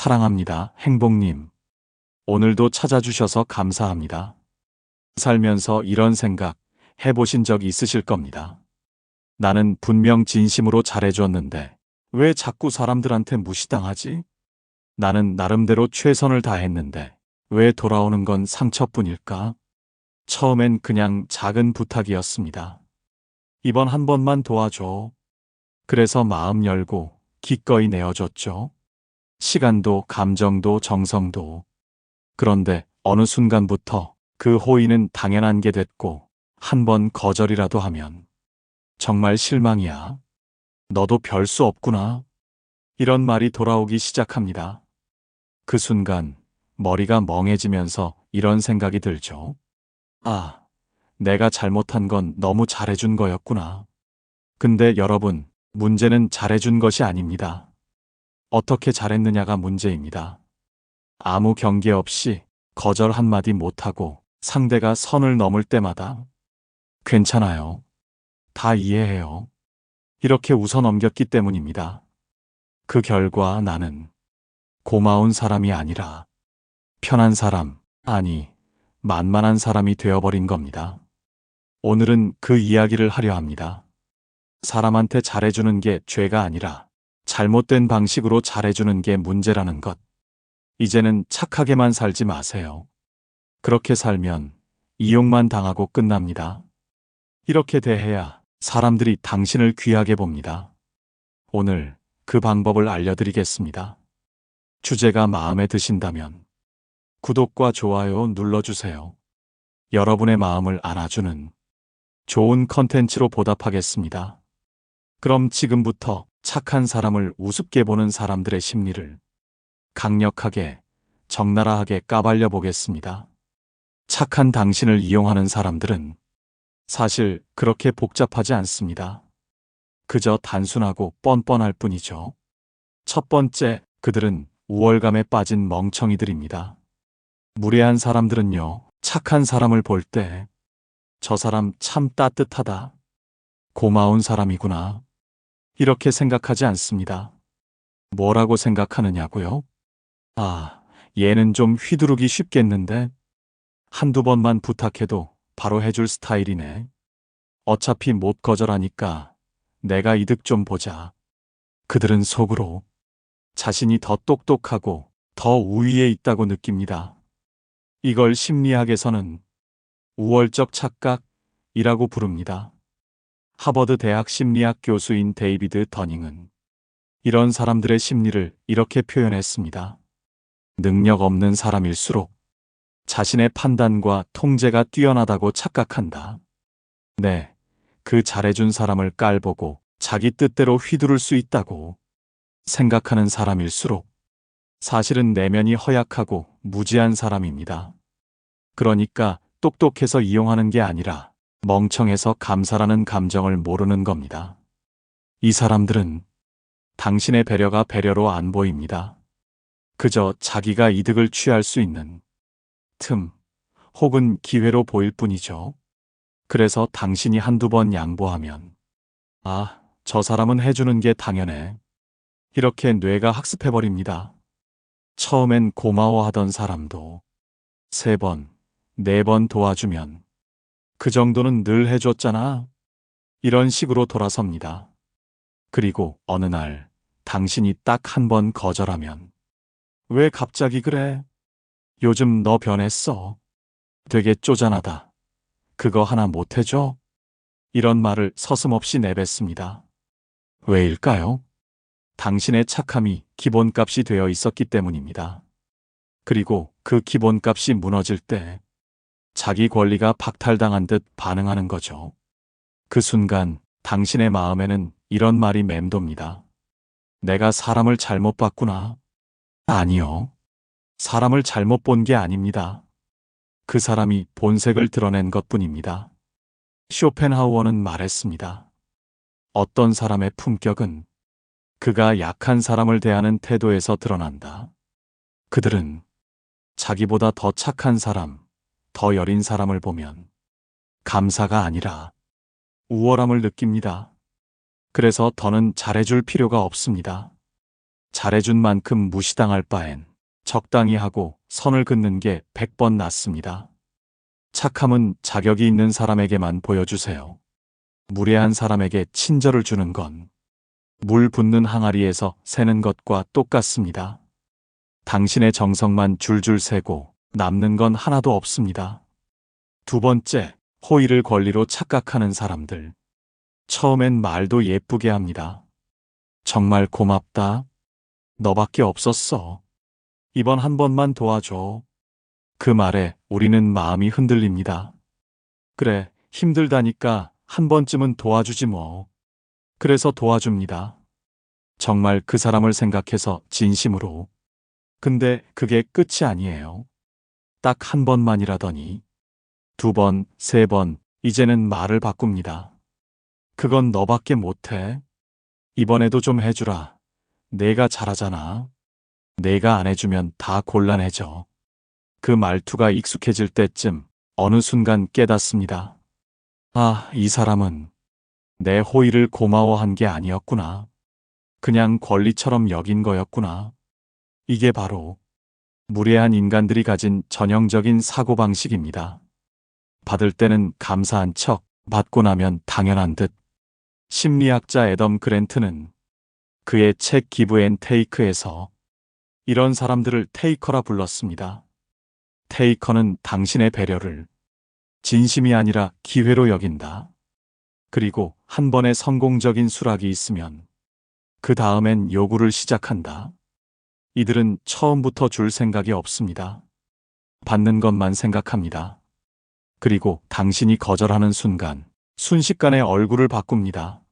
사랑합니다, 행복님. 오늘도 찾아주셔서 감사합니다. 살면서 이런 생각 해보신 적 있으실 겁니다. 나는 분명 진심으로 잘해줬는데 왜 자꾸 사람들한테 무시당하지? 나는 나름대로 최선을 다했는데 왜 돌아오는 건 상처뿐일까? 처음엔 그냥 작은 부탁이었습니다. 이번 한 번만 도와줘. 그래서 마음 열고 기꺼이 내어줬죠. 시간도 감정도 정성도. 그런데 어느 순간부터 그 호의는 당연한 게 됐고 한 번 거절이라도 하면 정말 실망이야. 너도 별 수 없구나. 이런 말이 돌아오기 시작합니다. 그 순간 머리가 멍해지면서 이런 생각이 들죠. 아, 내가 잘못한 건 너무 잘해준 거였구나. 근데 여러분, 문제는 잘해준 것이 아닙니다. 어떻게 잘했느냐가 문제입니다. 아무 경계 없이 거절 한마디 못하고 상대가 선을 넘을 때마다 괜찮아요. 다 이해해요. 이렇게 웃어 넘겼기 때문입니다. 그 결과 나는 고마운 사람이 아니라 편한 사람, 아니, 만만한 사람이 되어버린 겁니다. 오늘은 그 이야기를 하려 합니다. 사람한테 잘해주는 게 죄가 아니라 잘못된 방식으로 잘해주는 게 문제라는 것. 이제는 착하게만 살지 마세요. 그렇게 살면 이용만 당하고 끝납니다. 이렇게 대해야 사람들이 당신을 귀하게 봅니다. 오늘 그 방법을 알려드리겠습니다. 주제가 마음에 드신다면 구독과 좋아요 눌러주세요. 여러분의 마음을 안아주는 좋은 컨텐츠로 보답하겠습니다. 그럼 지금부터 착한 사람을 우습게 보는 사람들의 심리를 강력하게, 적나라하게 까발려 보겠습니다. 착한 당신을 이용하는 사람들은 사실 그렇게 복잡하지 않습니다. 그저 단순하고 뻔뻔할 뿐이죠. 첫 번째, 그들은 우월감에 빠진 멍청이들입니다. 무례한 사람들은요, 착한 사람을 볼 때, 저 사람 참 따뜻하다. 고마운 사람이구나. 이렇게 생각하지 않습니다. 뭐라고 생각하느냐고요? 아, 얘는 좀 휘두르기 쉽겠는데? 한두 번만 부탁해도 바로 해줄 스타일이네. 어차피 못 거절하니까 내가 이득 좀 보자. 그들은 속으로 자신이 더 똑똑하고 더 우위에 있다고 느낍니다. 이걸 심리학에서는 우월적 착각이라고 부릅니다. 하버드 대학 심리학 교수인 데이비드 더닝은 이런 사람들의 심리를 이렇게 표현했습니다. 능력 없는 사람일수록 자신의 판단과 통제가 뛰어나다고 착각한다. 네, 그 잘해준 사람을 깔보고 자기 뜻대로 휘두를 수 있다고 생각하는 사람일수록 사실은 내면이 허약하고 무지한 사람입니다. 그러니까 똑똑해서 이용하는 게 아니라 멍청해서 감사라는 감정을 모르는 겁니다. 이 사람들은 당신의 배려가 배려로 안 보입니다. 그저 자기가 이득을 취할 수 있는 틈 혹은 기회로 보일 뿐이죠. 그래서 당신이 한두 번 양보하면 아, 저 사람은 해주는 게 당연해. 이렇게 뇌가 학습해버립니다. 처음엔 고마워하던 사람도 3번, 4번 도와주면 그 정도는 늘 해줬잖아. 이런 식으로 돌아섭니다. 그리고 어느 날 당신이 딱 한 번 거절하면 왜 갑자기 그래? 요즘 너 변했어. 되게 쪼잔하다. 그거 하나 못 해줘? 이런 말을 서슴없이 내뱉습니다. 왜일까요? 당신의 착함이 기본값이 되어 있었기 때문입니다. 그리고 그 기본값이 무너질 때 자기 권리가 박탈당한 듯 반응하는 거죠. 그 순간 당신의 마음에는 이런 말이 맴돕니다. 내가 사람을 잘못 봤구나. 아니요. 사람을 잘못 본 게 아닙니다. 그 사람이 본색을 드러낸 것뿐입니다. 쇼펜하우어는 말했습니다. 어떤 사람의 품격은 그가 약한 사람을 대하는 태도에서 드러난다. 그들은 자기보다 더 착한 사람, 더 여린 사람을 보면 감사가 아니라 우월함을 느낍니다. 그래서 더는 잘해줄 필요가 없습니다. 잘해준 만큼 무시당할 바엔 적당히 하고 선을 긋는 게 100번 낫습니다. 착함은 자격이 있는 사람에게만 보여주세요. 무례한 사람에게 친절을 주는 건 물 붓는 항아리에서 새는 것과 똑같습니다. 당신의 정성만 줄줄 새고 남는 건 하나도 없습니다. 두 번째, 호의를 권리로 착각하는 사람들. 처음엔 말도 예쁘게 합니다. 정말 고맙다. 너밖에 없었어. 이번 한 번만 도와줘. 그 말에 우리는 마음이 흔들립니다. 그래, 힘들다니까 한 번쯤은 도와주지 뭐. 그래서 도와줍니다. 정말 그 사람을 생각해서 진심으로. 근데 그게 끝이 아니에요. 딱 한 번만이라더니 두 번, 세 번, 이제는 말을 바꿉니다. 그건 너밖에 못해. 이번에도 좀 해주라. 내가 잘하잖아. 내가 안 해주면 다 곤란해져. 그 말투가 익숙해질 때쯤 어느 순간 깨닫습니다. 아, 이 사람은 내 호의를 고마워한 게 아니었구나. 그냥 권리처럼 여긴 거였구나. 이게 바로 무례한 인간들이 가진 전형적인 사고방식입니다. 받을 때는 감사한 척, 받고 나면 당연한 듯. 심리학자 애덤 그랜트는 그의 책 기브 앤 테이크에서 이런 사람들을 테이커라 불렀습니다. 테이커는 당신의 배려를 진심이 아니라 기회로 여긴다. 그리고 한 번의 성공적인 수락이 있으면 그 다음엔 요구를 시작한다. 이들은 처음부터 줄 생각이 없습니다. 받는 것만 생각합니다. 그리고 당신이 거절하는 순간 순식간에 얼굴을 바꿉니다.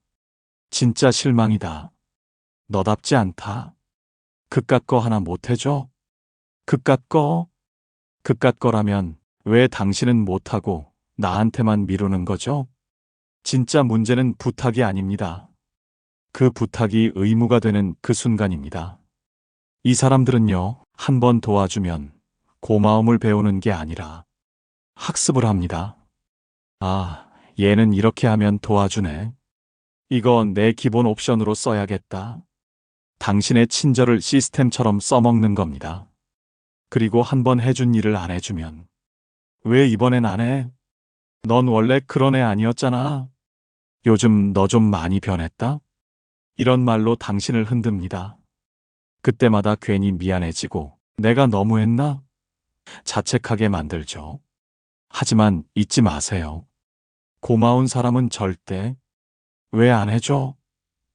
진짜 실망이다. 너답지 않다. 그깟 거 하나 못해줘? 그깟 거? 그깟 거라면 왜 당신은 못하고 나한테만 미루는 거죠? 진짜 문제는 부탁이 아닙니다. 그 부탁이 의무가 되는 그 순간입니다. 이 사람들은요, 한 번 도와주면 고마움을 배우는 게 아니라 학습을 합니다. 아, 얘는 이렇게 하면 도와주네. 이거 내 기본 옵션으로 써야겠다. 당신의 친절을 시스템처럼 써먹는 겁니다. 그리고 한 번 해준 일을 안 해주면 왜 이번엔 안 해? 넌 원래 그런 애 아니었잖아. 요즘 너 좀 많이 변했다? 이런 말로 당신을 흔듭니다. 그때마다 괜히 미안해지고 내가 너무했나? 자책하게 만들죠. 하지만 잊지 마세요. 고마운 사람은 절대 왜 안 해줘?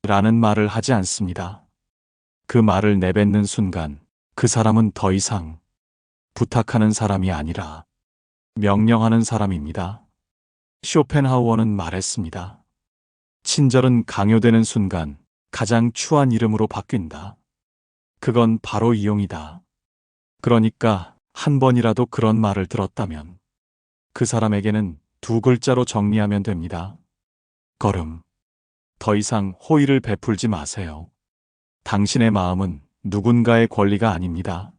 라는 말을 하지 않습니다. 그 말을 내뱉는 순간 그 사람은 더 이상 부탁하는 사람이 아니라 명령하는 사람입니다. 쇼펜하우어는 말했습니다. 친절은 강요되는 순간 가장 추한 이름으로 바뀐다. 그건 바로 이용이다. 그러니까 한 번이라도 그런 말을 들었다면 그 사람에게는 두 글자로 정리하면 됩니다. 거름. 더 이상 호의를 베풀지 마세요. 당신의 마음은 누군가의 권리가 아닙니다.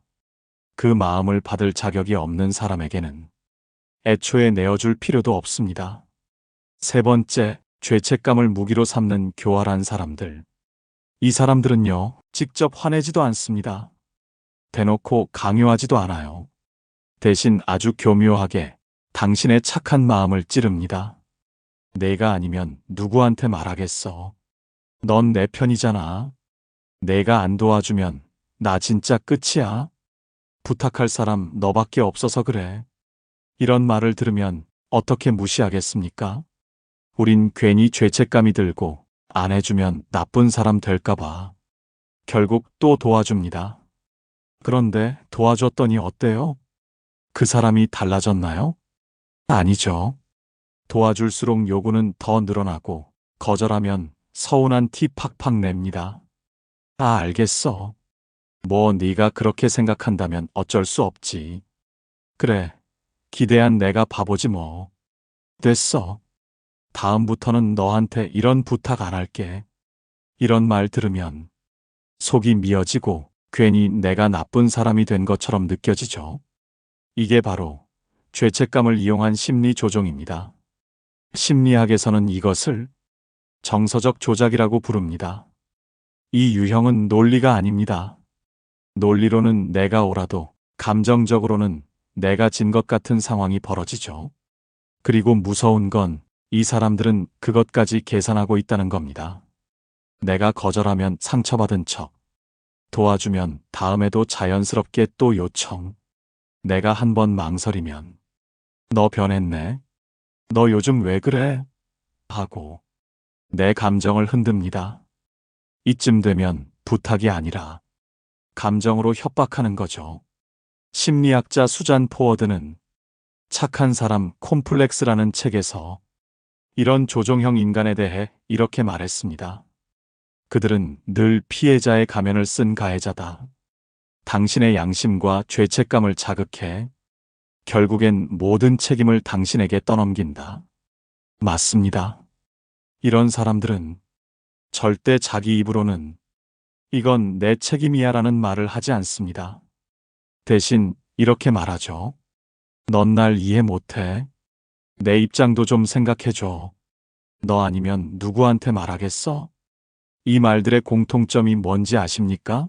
그 마음을 받을 자격이 없는 사람에게는 애초에 내어줄 필요도 없습니다. 세 번째, 죄책감을 무기로 삼는 교활한 사람들. 이 사람들은요, 직접 화내지도 않습니다. 대놓고 강요하지도 않아요. 대신 아주 교묘하게 당신의 착한 마음을 찌릅니다. 내가 아니면 누구한테 말하겠어. 넌 내 편이잖아. 내가 안 도와주면 나 진짜 끝이야. 부탁할 사람 너밖에 없어서 그래. 이런 말을 들으면 어떻게 무시하겠습니까? 우린 괜히 죄책감이 들고 안 해주면 나쁜 사람 될까봐 결국 또 도와줍니다. 그런데 도와줬더니 어때요? 그 사람이 달라졌나요? 아니죠. 도와줄수록 요구는 더 늘어나고 거절하면 서운한 티 팍팍 냅니다. 아, 알겠어. 뭐 네가 그렇게 생각한다면 어쩔 수 없지. 그래, 기대한 내가 바보지 뭐. 됐어. 다음부터는 너한테 이런 부탁 안 할게. 이런 말 들으면 속이 미어지고 괜히 내가 나쁜 사람이 된 것처럼 느껴지죠. 이게 바로 죄책감을 이용한 심리 조종입니다. 심리학에서는 이것을 정서적 조작이라고 부릅니다. 이 유형은 논리가 아닙니다. 논리로는 내가 옳아도 감정적으로는 내가 진 것 같은 상황이 벌어지죠. 그리고 무서운 건 이 사람들은 그것까지 계산하고 있다는 겁니다. 내가 거절하면 상처받은 척, 도와주면 다음에도 자연스럽게 또 요청. 내가 한 번 망설이면 너 변했네? 너 요즘 왜 그래? 하고 내 감정을 흔듭니다. 이쯤 되면 부탁이 아니라 감정으로 협박하는 거죠. 심리학자 수잔 포워드는 착한 사람 콤플렉스라는 책에서 이런 조종형 인간에 대해 이렇게 말했습니다. 그들은 늘 피해자의 가면을 쓴 가해자다. 당신의 양심과 죄책감을 자극해 결국엔 모든 책임을 당신에게 떠넘긴다. 맞습니다. 이런 사람들은 절대 자기 입으로는 이건 내 책임이야라는 말을 하지 않습니다. 대신 이렇게 말하죠. 넌 날 이해 못해. 내 입장도 좀 생각해줘. 너 아니면 누구한테 말하겠어? 이 말들의 공통점이 뭔지 아십니까?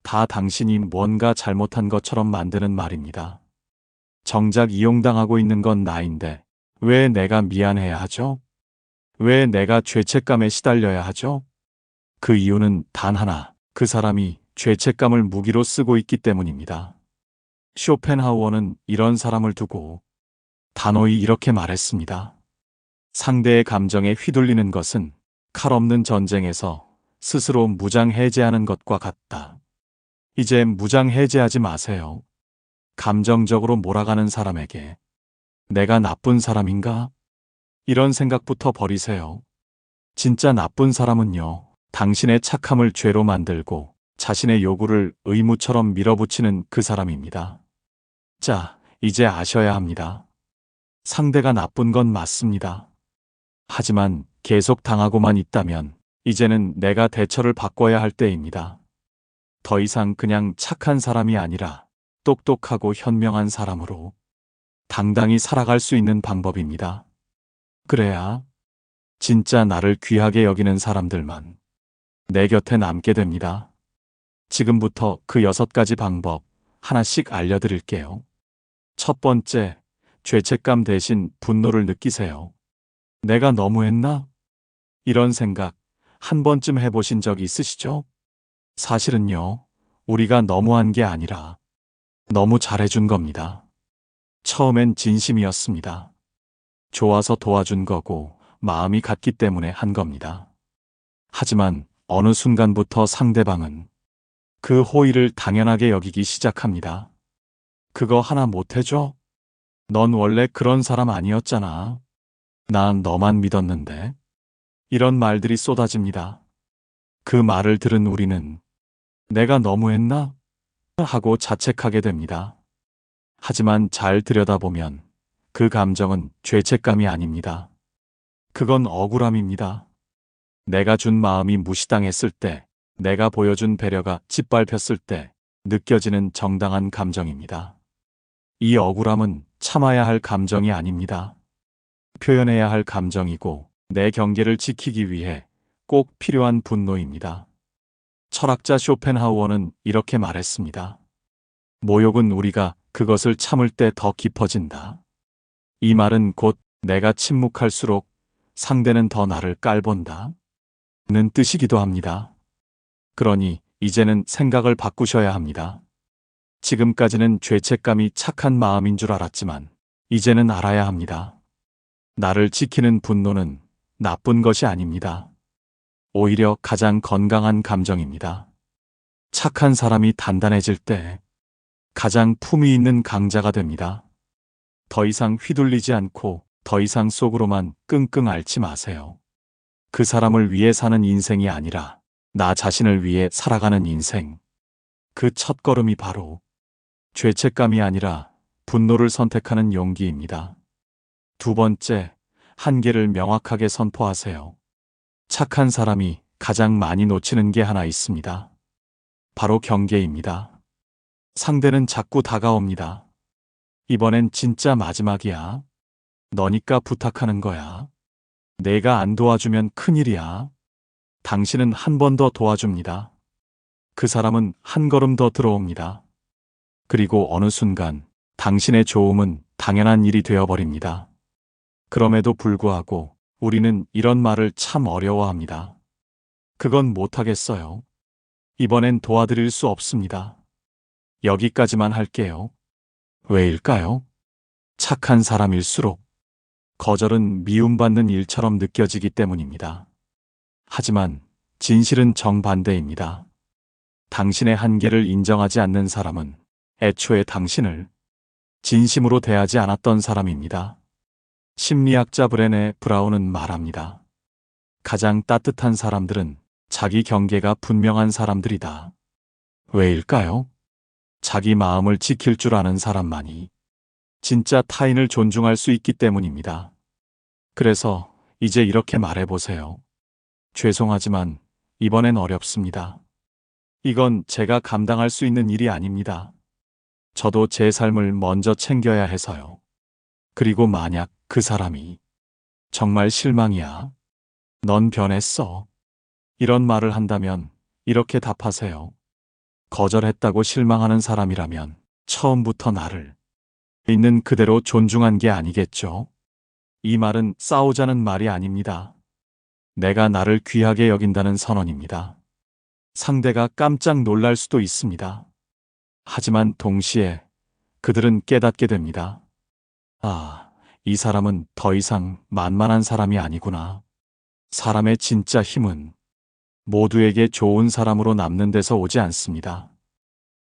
다 당신이 뭔가 잘못한 것처럼 만드는 말입니다. 정작 이용당하고 있는 건 나인데 왜 내가 미안해야 하죠? 왜 내가 죄책감에 시달려야 하죠? 그 이유는 단 하나, 그 사람이 죄책감을 무기로 쓰고 있기 때문입니다. 쇼펜하우어는 이런 사람을 두고 단호히 이렇게 말했습니다. 상대의 감정에 휘둘리는 것은 칼 없는 전쟁에서 스스로 무장해제하는 것과 같다. 이제 무장해제하지 마세요. 감정적으로 몰아가는 사람에게 내가 나쁜 사람인가? 이런 생각부터 버리세요. 진짜 나쁜 사람은요, 당신의 착함을 죄로 만들고 자신의 요구를 의무처럼 밀어붙이는 그 사람입니다. 자, 이제 아셔야 합니다. 상대가 나쁜 건 맞습니다. 하지만 계속 당하고만 있다면 이제는 내가 대처를 바꿔야 할 때입니다. 더 이상 그냥 착한 사람이 아니라 똑똑하고 현명한 사람으로 당당히 살아갈 수 있는 방법입니다. 그래야 진짜 나를 귀하게 여기는 사람들만 내 곁에 남게 됩니다. 지금부터 그 6가지 방법 하나씩 알려드릴게요. 첫 번째, 죄책감 대신 분노를 느끼세요. 내가 너무했나? 이런 생각 한 번쯤 해보신 적 있으시죠? 사실은요, 우리가 너무한 게 아니라 너무 잘해준 겁니다. 처음엔 진심이었습니다. 좋아서 도와준 거고 마음이 같기 때문에 한 겁니다. 하지만 어느 순간부터 상대방은 그 호의를 당연하게 여기기 시작합니다. 그거 하나 못 해줘? 넌 원래 그런 사람 아니었잖아. 난 너만 믿었는데. 이런 말들이 쏟아집니다. 그 말을 들은 우리는 내가 너무했나? 하고 자책하게 됩니다. 하지만 잘 들여다보면 그 감정은 죄책감이 아닙니다. 그건 억울함입니다. 내가 준 마음이 무시당했을 때, 내가 보여준 배려가 짓밟혔을 때 느껴지는 정당한 감정입니다. 이 억울함은 참아야 할 감정이 아닙니다. 표현해야 할 감정이고 내 경계를 지키기 위해 꼭 필요한 분노입니다. 철학자 쇼펜하우어는 이렇게 말했습니다. 모욕은 우리가 그것을 참을 때 더 깊어진다. 이 말은 곧 내가 침묵할수록 상대는 더 나를 깔본다. 는 뜻이기도 합니다. 그러니 이제는 생각을 바꾸셔야 합니다. 지금까지는 죄책감이 착한 마음인 줄 알았지만 이제는 알아야 합니다. 나를 지키는 분노는 나쁜 것이 아닙니다. 오히려 가장 건강한 감정입니다. 착한 사람이 단단해질 때 가장 품위 있는 강자가 됩니다. 더 이상 휘둘리지 않고 더 이상 속으로만 끙끙 앓지 마세요. 그 사람을 위해 사는 인생이 아니라 나 자신을 위해 살아가는 인생. 그 첫걸음이 바로 죄책감이 아니라 분노를 선택하는 용기입니다. 두 번째, 한계를 명확하게 선포하세요. 착한 사람이 가장 많이 놓치는 게 하나 있습니다. 바로 경계입니다. 상대는 자꾸 다가옵니다. 이번엔 진짜 마지막이야. 너니까 부탁하는 거야. 내가 안 도와주면 큰일이야. 당신은 한 번 더 도와줍니다. 그 사람은 한 걸음 더 들어옵니다. 그리고 어느 순간 당신의 좋음은 당연한 일이 되어버립니다. 그럼에도 불구하고 우리는 이런 말을 참 어려워합니다. 그건 못하겠어요. 이번엔 도와드릴 수 없습니다. 여기까지만 할게요. 왜일까요? 착한 사람일수록 거절은 미움받는 일처럼 느껴지기 때문입니다. 하지만 진실은 정반대입니다. 당신의 한계를 인정하지 않는 사람은 애초에 당신을 진심으로 대하지 않았던 사람입니다. 심리학자 브레네 브라운은 말합니다. 가장 따뜻한 사람들은 자기 경계가 분명한 사람들이다. 왜일까요? 자기 마음을 지킬 줄 아는 사람만이 진짜 타인을 존중할 수 있기 때문입니다. 그래서 이제 이렇게 말해보세요. 죄송하지만 이번엔 어렵습니다. 이건 제가 감당할 수 있는 일이 아닙니다. 저도 제 삶을 먼저 챙겨야 해서요. 그리고 만약 그 사람이 정말 실망이야. 넌 변했어. 이런 말을 한다면 이렇게 답하세요. 거절했다고 실망하는 사람이라면 처음부터 나를 있는 그대로 존중한 게 아니겠죠? 이 말은 싸우자는 말이 아닙니다. 내가 나를 귀하게 여긴다는 선언입니다. 상대가 깜짝 놀랄 수도 있습니다. 하지만 동시에 그들은 깨닫게 됩니다. 아, 이 사람은 더 이상 만만한 사람이 아니구나. 사람의 진짜 힘은 모두에게 좋은 사람으로 남는 데서 오지 않습니다.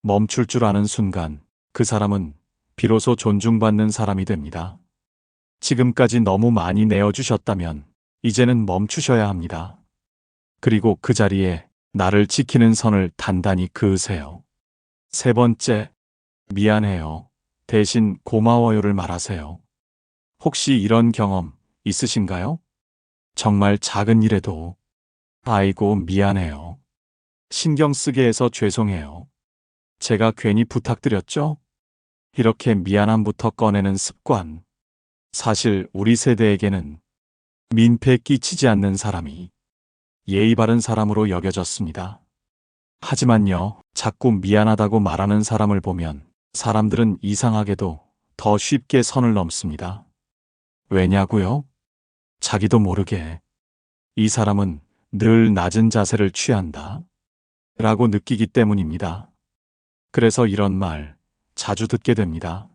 멈출 줄 아는 순간 그 사람은 비로소 존중받는 사람이 됩니다. 지금까지 너무 많이 내어주셨다면 이제는 멈추셔야 합니다. 그리고 그 자리에 나를 지키는 선을 단단히 그으세요. 세 번째, 미안해요. 대신 고마워요를 말하세요. 혹시 이런 경험 있으신가요? 정말 작은 일에도 아이고 미안해요. 신경 쓰게 해서 죄송해요. 제가 괜히 부탁드렸죠? 이렇게 미안함부터 꺼내는 습관. 사실 우리 세대에게는 민폐 끼치지 않는 사람이 예의 바른 사람으로 여겨졌습니다. 하지만요, 자꾸 미안하다고 말하는 사람을 보면 사람들은 이상하게도 더 쉽게 선을 넘습니다. 왜냐고요? 자기도 모르게 이 사람은 늘 낮은 자세를 취한다 라고 느끼기 때문입니다. 그래서 이런 말 자주 듣게 됩니다.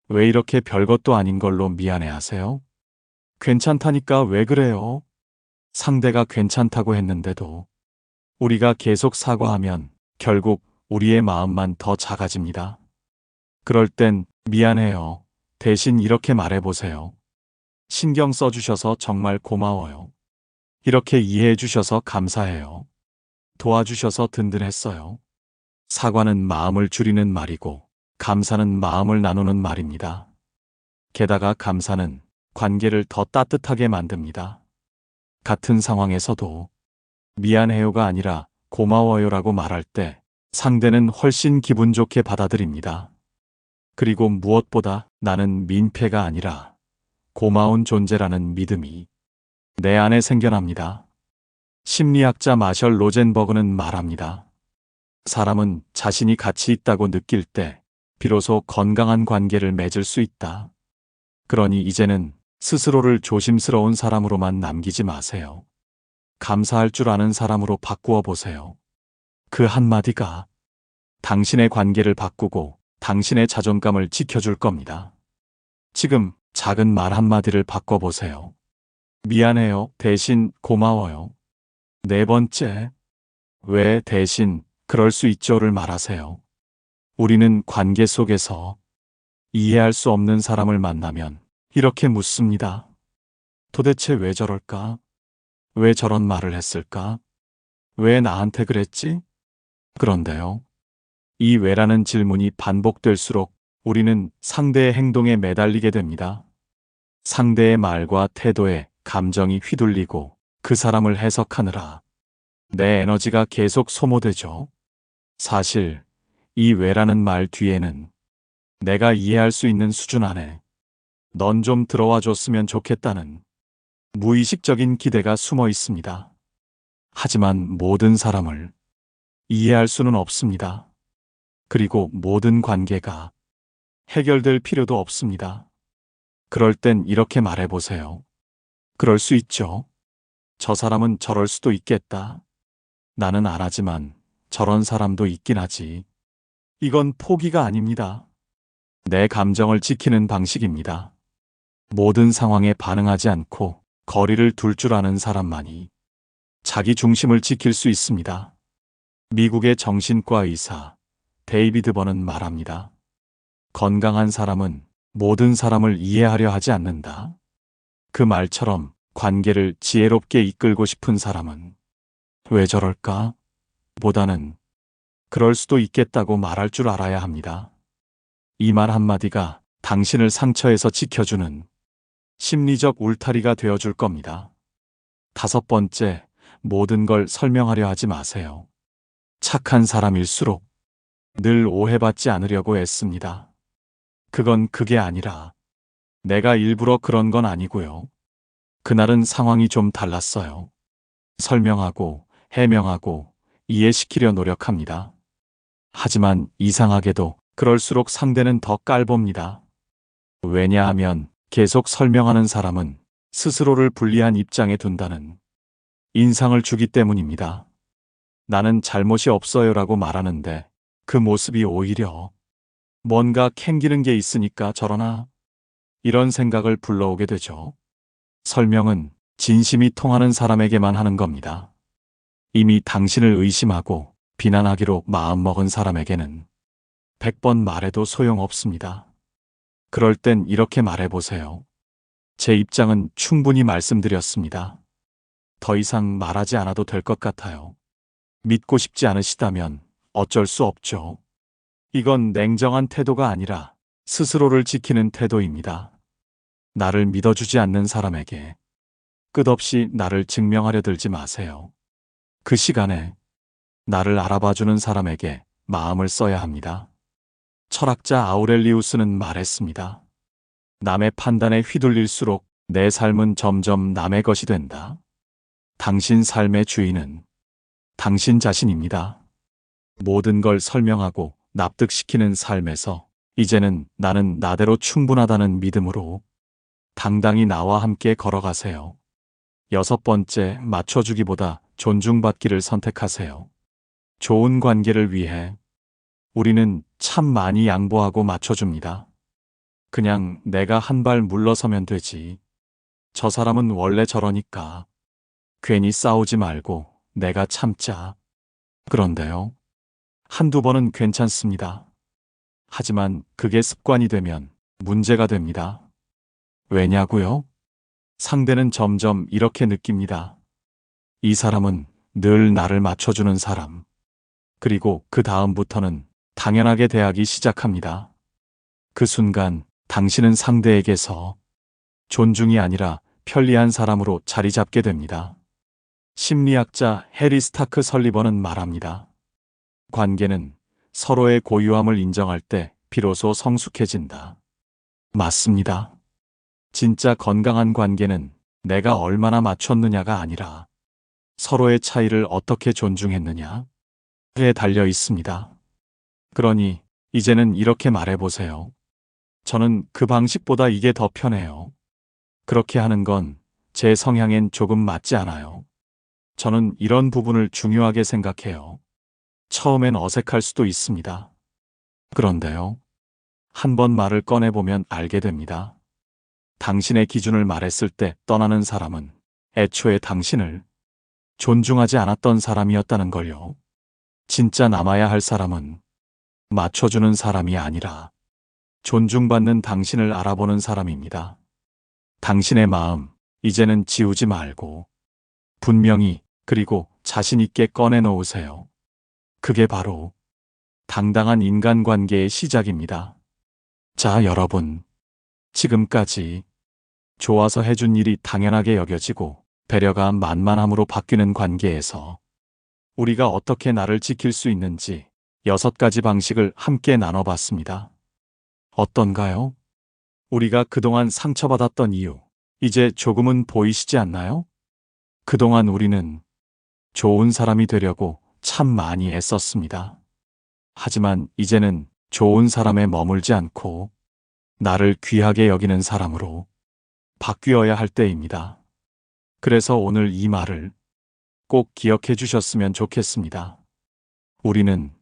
왜 이렇게 별것도 아닌 걸로 미안해하세요? 괜찮다니까 왜 그래요? 상대가 괜찮다고 했는데도 우리가 계속 사과하면 결국 우리의 마음만 더 작아집니다. 그럴 땐 미안해요. 대신 이렇게 말해보세요. 신경 써주셔서 정말 고마워요. 이렇게 이해해 주셔서 감사해요. 도와주셔서 든든했어요. 사과는 마음을 줄이는 말이고 감사는 마음을 나누는 말입니다. 게다가 감사는 관계를 더 따뜻하게 만듭니다. 같은 상황에서도 미안해요가 아니라 고마워요라고 말할 때 상대는 훨씬 기분 좋게 받아들입니다. 그리고 무엇보다 나는 민폐가 아니라 고마운 존재라는 믿음이 내 안에 생겨납니다. 심리학자 마셜 로젠버그는 말합니다. 사람은 자신이 가치 있다고 느낄 때 비로소 건강한 관계를 맺을 수 있다. 그러니 이제는 스스로를 조심스러운 사람으로만 남기지 마세요. 감사할 줄 아는 사람으로 바꾸어 보세요. 그 한마디가 당신의 관계를 바꾸고 당신의 자존감을 지켜줄 겁니다. 지금 작은 말 한마디를 바꿔보세요. 미안해요. 대신 고마워요. 네 번째, 왜 대신 그럴 수 있죠를 말하세요. 우리는 관계 속에서 이해할 수 없는 사람을 만나면 이렇게 묻습니다. 도대체 왜 저럴까? 왜 저런 말을 했을까? 왜 나한테 그랬지? 그런데요. 이 왜라는 질문이 반복될수록 우리는 상대의 행동에 매달리게 됩니다. 상대의 말과 태도에 감정이 휘둘리고 그 사람을 해석하느라 내 에너지가 계속 소모되죠. 사실 이 왜라는 말 뒤에는 내가 이해할 수 있는 수준 안에 넌 좀 들어와 줬으면 좋겠다는 무의식적인 기대가 숨어 있습니다. 하지만 모든 사람을 이해할 수는 없습니다. 그리고 모든 관계가 해결될 필요도 없습니다. 그럴 땐 이렇게 말해보세요. 그럴 수 있죠. 저 사람은 저럴 수도 있겠다. 나는 안 하지만 저런 사람도 있긴 하지. 이건 포기가 아닙니다. 내 감정을 지키는 방식입니다. 모든 상황에 반응하지 않고 거리를 둘 줄 아는 사람만이 자기 중심을 지킬 수 있습니다. 미국의 정신과 의사 데이비드 번은 말합니다. 건강한 사람은 모든 사람을 이해하려 하지 않는다. 그 말처럼 관계를 지혜롭게 이끌고 싶은 사람은 왜 저럴까? 보다는 그럴 수도 있겠다고 말할 줄 알아야 합니다. 이 말 한마디가 당신을 상처에서 지켜주는 심리적 울타리가 되어줄 겁니다. 5번째, 모든 걸 설명하려 하지 마세요. 착한 사람일수록 늘 오해받지 않으려고 애씁니다. 그건 그게 아니라 내가 일부러 그런 건 아니고요. 그날은 상황이 좀 달랐어요. 설명하고 해명하고 이해시키려 노력합니다. 하지만 이상하게도 그럴수록 상대는 더 깔봅니다. 왜냐하면 계속 설명하는 사람은 스스로를 불리한 입장에 둔다는 인상을 주기 때문입니다. 나는 잘못이 없어요라고 말하는데 그 모습이 오히려 뭔가 캥기는 게 있으니까 저러나 이런 생각을 불러오게 되죠. 설명은 진심이 통하는 사람에게만 하는 겁니다. 이미 당신을 의심하고 비난하기로 마음먹은 사람에게는 100번 말해도 소용없습니다. 그럴 땐 이렇게 말해보세요. 제 입장은 충분히 말씀드렸습니다. 더 이상 말하지 않아도 될 것 같아요. 믿고 싶지 않으시다면 어쩔 수 없죠. 이건 냉정한 태도가 아니라 스스로를 지키는 태도입니다. 나를 믿어주지 않는 사람에게 끝없이 나를 증명하려 들지 마세요. 그 시간에 나를 알아봐주는 사람에게 마음을 써야 합니다. 철학자 아우렐리우스는 말했습니다. 남의 판단에 휘둘릴수록 내 삶은 점점 남의 것이 된다. 당신 삶의 주인은 당신 자신입니다. 모든 걸 설명하고 납득시키는 삶에서 이제는 나는 나대로 충분하다는 믿음으로 당당히 나와 함께 걸어가세요. 6번째, 맞춰주기보다 존중받기를 선택하세요. 좋은 관계를 위해 우리는 참 많이 양보하고 맞춰줍니다. 그냥 내가 한 발 물러서면 되지. 저 사람은 원래 저러니까 괜히 싸우지 말고 내가 참자. 그런데요. 한두 번은 괜찮습니다. 하지만 그게 습관이 되면 문제가 됩니다. 왜냐고요? 상대는 점점 이렇게 느낍니다. 이 사람은 늘 나를 맞춰주는 사람. 그리고 그 다음부터는 당연하게 대하기 시작합니다. 그 순간 당신은 상대에게서 존중이 아니라 편리한 사람으로 자리 잡게 됩니다. 심리학자 해리 스타크 설리번은 말합니다. 관계는 서로의 고유함을 인정할 때 비로소 성숙해진다. 맞습니다. 진짜 건강한 관계는 내가 얼마나 맞췄느냐가 아니라 서로의 차이를 어떻게 존중했느냐에 달려 있습니다. 그러니 이제는 이렇게 말해보세요. 저는 그 방식보다 이게 더 편해요. 그렇게 하는 건 제 성향엔 조금 맞지 않아요. 저는 이런 부분을 중요하게 생각해요. 처음엔 어색할 수도 있습니다. 그런데요. 한 번 말을 꺼내보면 알게 됩니다. 당신의 기준을 말했을 때 떠나는 사람은 애초에 당신을 존중하지 않았던 사람이었다는 걸요. 진짜 남아야 할 사람은 맞춰주는 사람이 아니라 존중받는 당신을 알아보는 사람입니다. 당신의 마음, 이제는 지우지 말고 분명히 그리고 자신 있게 꺼내놓으세요. 그게 바로 당당한 인간관계의 시작입니다. 자, 여러분. 지금까지 좋아서 해준 일이 당연하게 여겨지고 배려가 만만함으로 바뀌는 관계에서 우리가 어떻게 나를 지킬 수 있는지 6가지 방식을 함께 나눠봤습니다. 어떤가요? 우리가 그동안 상처받았던 이유, 이제 조금은 보이시지 않나요? 그동안 우리는 좋은 사람이 되려고 참 많이 애썼습니다. 하지만 이제는 좋은 사람에 머물지 않고 나를 귀하게 여기는 사람으로 바뀌어야 할 때입니다. 그래서 오늘 이 말을 꼭 기억해 주셨으면 좋겠습니다. 우리는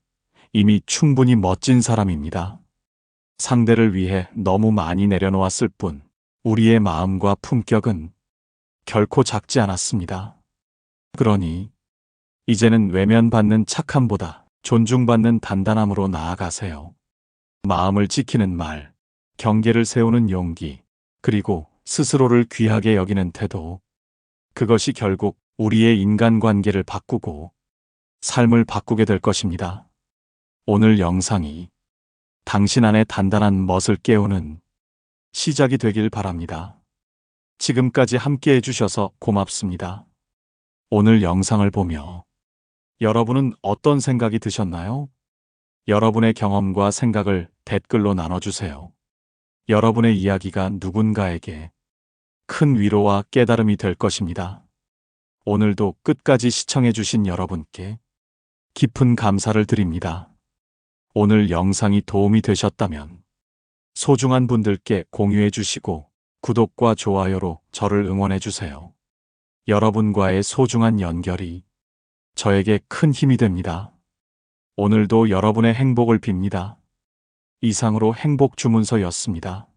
이미 충분히 멋진 사람입니다. 상대를 위해 너무 많이 내려놓았을 뿐 우리의 마음과 품격은 결코 작지 않았습니다. 그러니 이제는 외면받는 착함보다 존중받는 단단함으로 나아가세요. 마음을 지키는 말, 경계를 세우는 용기, 그리고 스스로를 귀하게 여기는 태도. 그것이 결국 우리의 인간관계를 바꾸고 삶을 바꾸게 될 것입니다. 오늘 영상이 당신 안에 단단한 멋을 깨우는 시작이 되길 바랍니다. 지금까지 함께 해주셔서 고맙습니다. 오늘 영상을 보며 여러분은 어떤 생각이 드셨나요? 여러분의 경험과 생각을 댓글로 나눠주세요. 여러분의 이야기가 누군가에게 큰 위로와 깨달음이 될 것입니다. 오늘도 끝까지 시청해주신 여러분께 깊은 감사를 드립니다. 오늘 영상이 도움이 되셨다면 소중한 분들께 공유해 주시고 구독과 좋아요로 저를 응원해 주세요. 여러분과의 소중한 연결이 저에게 큰 힘이 됩니다. 오늘도 여러분의 행복을 빕니다. 이상으로 행복 주문서였습니다.